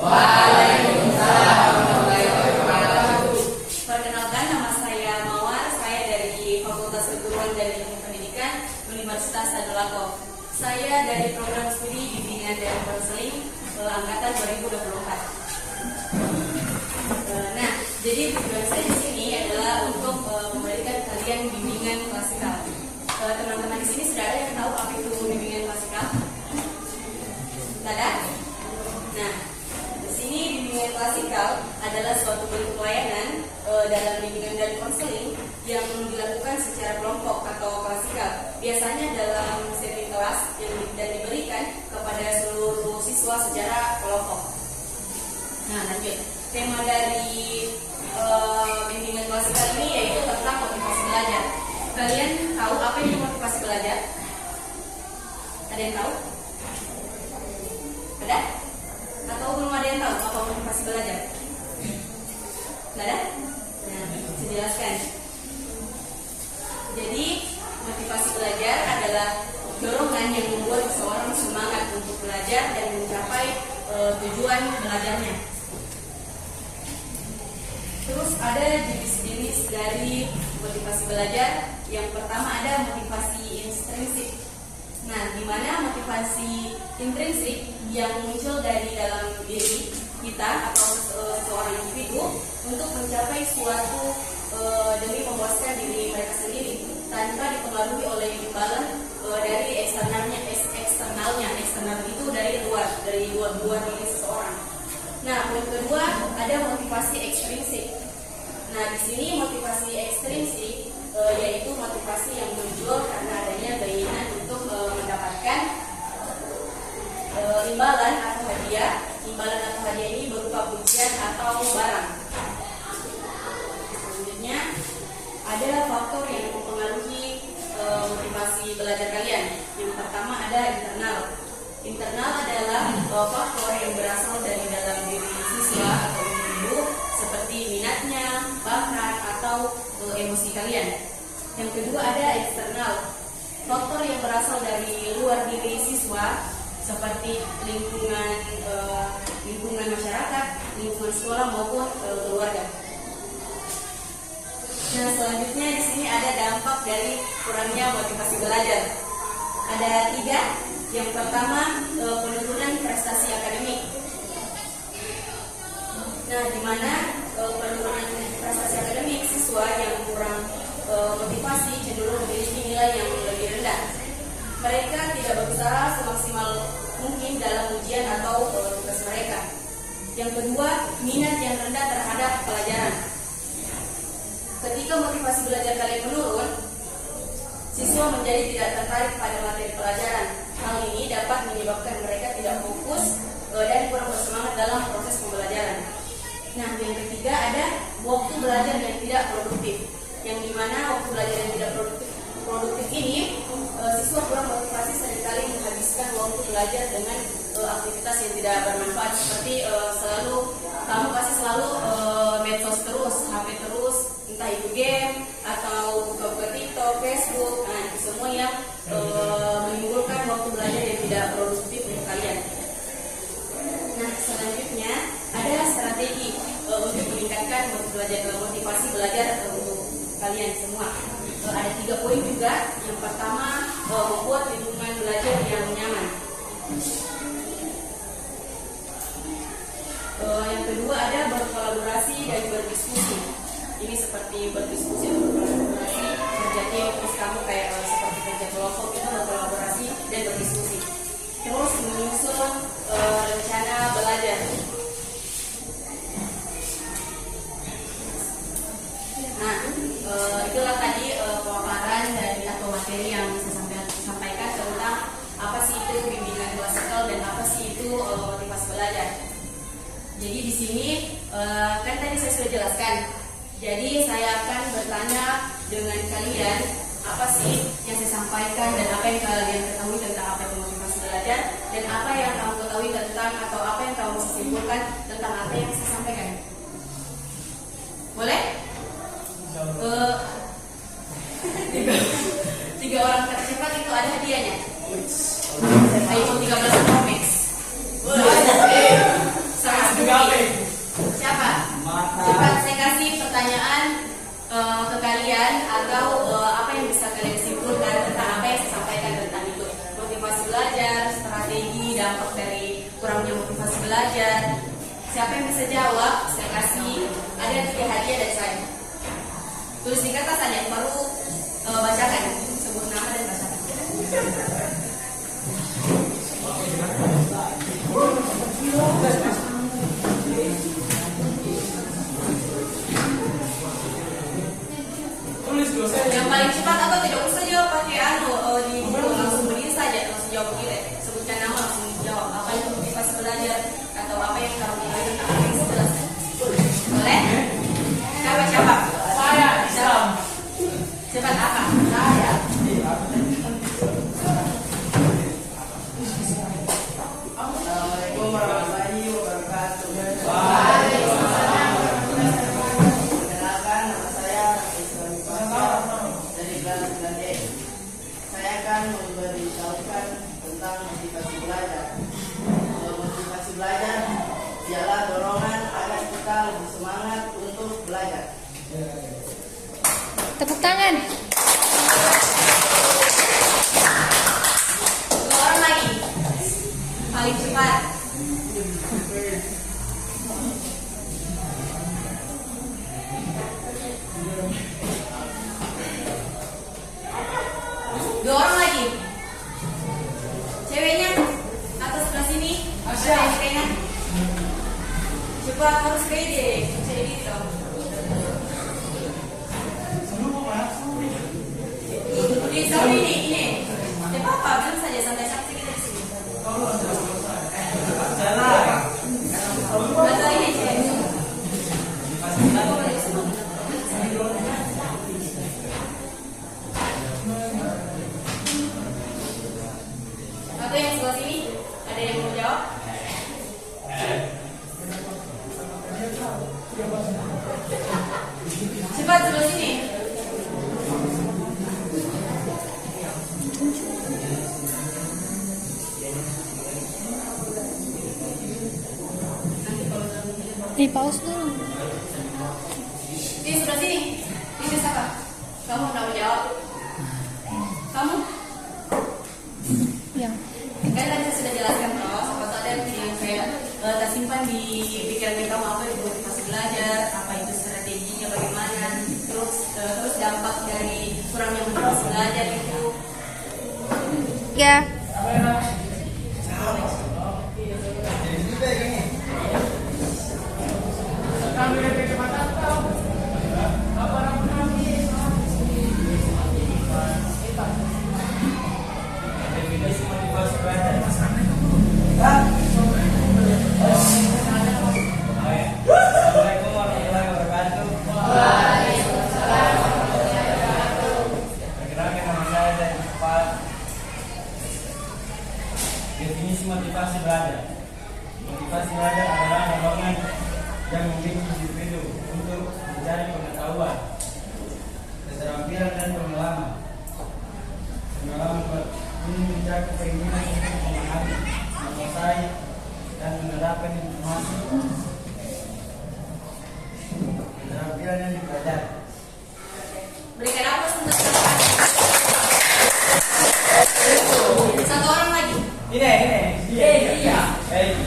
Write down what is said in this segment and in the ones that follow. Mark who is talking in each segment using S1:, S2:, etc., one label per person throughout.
S1: Waalaikumsalam warahmatullahi wabarakatuh. Perkenalkan, nama saya Mawar. Saya dari Fakultas Keguruan dan Ilmu Pendidikan Universitas Tadulako. Saya dari program studi bimbingan dan konseling angkatan 2024. Nah, jadi tujuan saya di sini adalah untuk memberikan kalian bimbingan klasikal. Teman-teman di sini sudah ada yang tahu apa itu bimbingan klasikal? Ada? Nah, di sini bimbingan klasikal adalah suatu bentuk pelayanan dalam bimbingan dan konseling yang dilakukan secara kelompok atau klasikal. Biasanya dalam setting kelas dan diberikan kepada seluruh siswa secara kelompok. Nah, lanjut. Tema dari bimbingan klasikal ini yaitu tentang motivasi belajar. Kalian tahu apa itu motivasi belajar? Ada yang tahu? Ada? Atau belum ada yang tahu apa motivasi belajar? Nggak ada? Nah, saya jelaskan. Jadi, motivasi belajar adalah dorongan yang membuat seseorang semangat untuk belajar dan mencapai tujuan belajarnya. Terus ada jenis-jenis dari motivasi belajar. Yang pertama ada motivasi intrinsik. Nah, di mana motivasi intrinsik yang muncul dari dalam diri kita atau seorang individu untuk mencapai suatu demi memuaskan diri mereka sendiri tanpa dipengaruhi oleh imbalan dari eksternalnya. Eksternal itu dari luar diri seseorang. Nah, yang kedua ada motivasi ekstrinsik. Nah, di sini motivasi ekstrinsik yaitu motivasi yang muncul karena adanya keinginan untuk mendapatkan imbalan atau hadiah. Imbalan atau hadiah ini berupa pujian atau barang. Selanjutnya ada faktor yang mempengaruhi motivasi belajar kalian. Yang pertama ada internal. Internal adalah faktor yang berasal dari dalam diri siswa atau individu seperti minatnya, bakat atau emosi kalian. Yang kedua ada eksternal. Faktor yang berasal dari luar diri siswa seperti lingkungan masyarakat, lingkungan sekolah maupun keluarga. Nah, selanjutnya di sini ada dampak dari kurangnya motivasi belajar. Ada 3. Yang pertama, penurunan prestasi akademik. Nah, di mana penurunan prestasi akademik siswa yang kurang motivasi cenderung memiliki nilai yang lebih rendah. Mereka tidak berusaha semaksimal mungkin dalam ujian atau tugas mereka. Yang kedua, minat yang rendah terhadap pelajaran. Ketika motivasi belajar kalian menurun, siswa menjadi tidak tertarik pada materi pelajaran. Hal ini dapat menyebabkan mereka tidak fokus dan kurang bersemangat dalam proses pembelajaran. Nah, yang ketiga ada waktu belajar yang tidak produktif. Yang dimana waktu belajar yang tidak produktif ini, siswa kurang motivasi seringkali menghabiskan waktu belajar dengan aktivitas yang tidak bermanfaat seperti kamu pasti selalu medsos terus, HP terus, entah itu game atau buka TikTok, Facebook. Nah, itu semua yang menimbulkan waktu belajar yang tidak produktif untuk kalian. Nah, selanjutnya ada strategi untuk meningkatkan motivasi belajar untuk kalian semua. Ada 3 poin juga. Yang pertama, membuat lingkungan belajar yang nyaman. Yang kedua ada berkolaborasi dan berdiskusi. Ini seperti berdiskusi atau berkolaborasi, kerja tim, terus kamu kayak seperti kerja kelompok itu berkolaborasi dan berdiskusi. Terus menyusun rencana belajar. Nah, itulah tadi pemaparan dari atau materi yang saya sampaikan tentang apa sih itu bimbingan klasikal dan apa sih itu motivasi belajar. Jadi di sini kan tadi saya sudah jelaskan. Jadi saya akan bertanya dengan kalian apa sih yang saya sampaikan dan apa yang kalian ketahui tentang apa itu motivasi belajar dan apa yang kamu ketahui tentang atau apa yang kamu simpulkan tentang apa yang saya sampaikan. Boleh? 3 orang tercepat itu ada hadiahnya. iPhone 13 Pro Max. Sama kurangnya motivasi belajar. Siapa yang bisa jawab, saya kasih ada 3 hadiah dari saya. Tulis di kertas aja, baru bacakan, sebut nama dan bacakan. Yang paling cepat atau tidak usah jawab pakai di langsung begini saja, langsung jawab begini. Sebutkan nama langsung jawab. Apa itu motivasi belajar atau apa yang kamu pilih tentang apa yang saya jelaskan. Boleh? Siapa?
S2: Saya Islam.
S1: Siapa apa?
S2: Saya.
S3: Assalamualaikum warahmatullahi wabarakatuh.
S2: Waalaikumsalam.
S3: Perkenalkan, nama saya Islam dari kelas 9D. Saya akan memberitahukan tentang motivasi belajar. Motivasi belajar ialah dorongan agar kita lebih semangat untuk belajar.
S4: Tepuk tangan.
S1: 2 orang lagi. Paling cepat. Dua orang lagi. Ceweknya atas sebelah sini.
S2: Asya.
S1: Ceweknya. Cepat, harus pede. Jadi gitu. Di samping ini. Tidak apa-apa, bilang saja santai-santai kita di sini. Atau ini cewek. Atau yang sebelah sini, ada yang mau jawab? Cepat sebelah sini.
S4: Di pause dulu.
S1: Di sebelah sini. Ini siapa? Kamu mau jawab? Kamu?
S4: Ya.
S1: Kan tadi saya sudah jelaskan toh, siapa tahu ada yang saya tersimpan di pikiran kamu apa itu motivasi belajar, apa itu strateginya bagaimana, terus dampak dari kurangnya motivasi belajar itu.
S4: Ya.
S2: Definisi motivasi belajar. Assalamualaikum warahmatullahi wabarakatuh. Perkenalkan, nama saya dari Cepat. Definisi motivasi belajar. Motivasi belajar adalah dorongan yang membimbing individu untuk mencari pengetahuan, keterampilan dan pengalaman. Pengalaman ini mencakup keinginan untuk memahami, menguasai, dan menerapkan informasi. Keterampilan yang dipelajari.
S1: Berikan apa untuk satu orang lagi.
S2: Iya.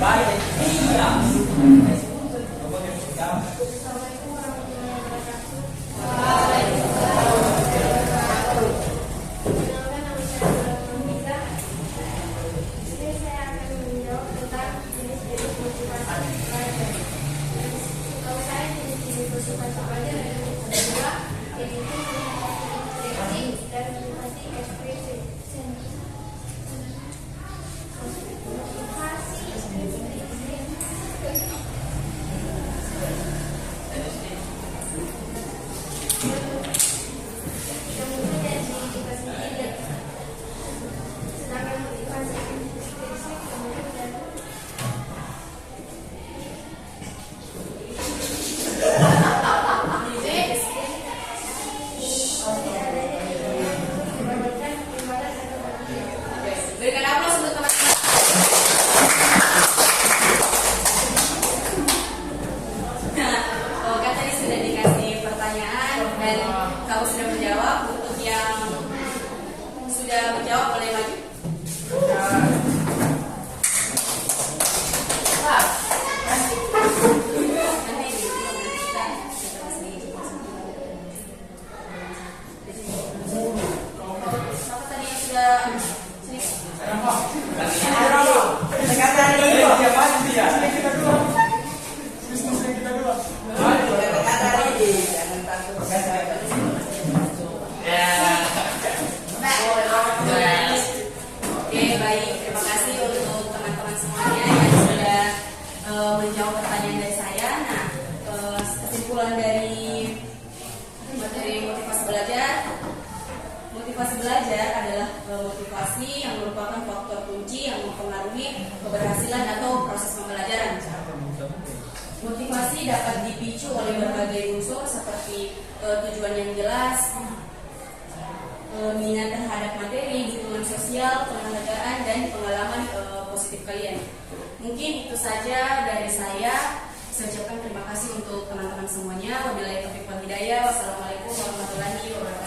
S2: Baik. Iya.
S1: mempengaruhi keberhasilan atau proses pembelajaran. Motivasi dapat dipicu oleh berbagai unsur seperti tujuan yang jelas, minat terhadap materi, dukungan sosial, penghargaan, dan pengalaman positif kalian. Mungkin itu saja dari saya. Saya ucapkan terima kasih untuk teman-teman semuanya. Wabillahi taufiq wal hidayah. Wassalamualaikum warahmatullahi wabarakatuh.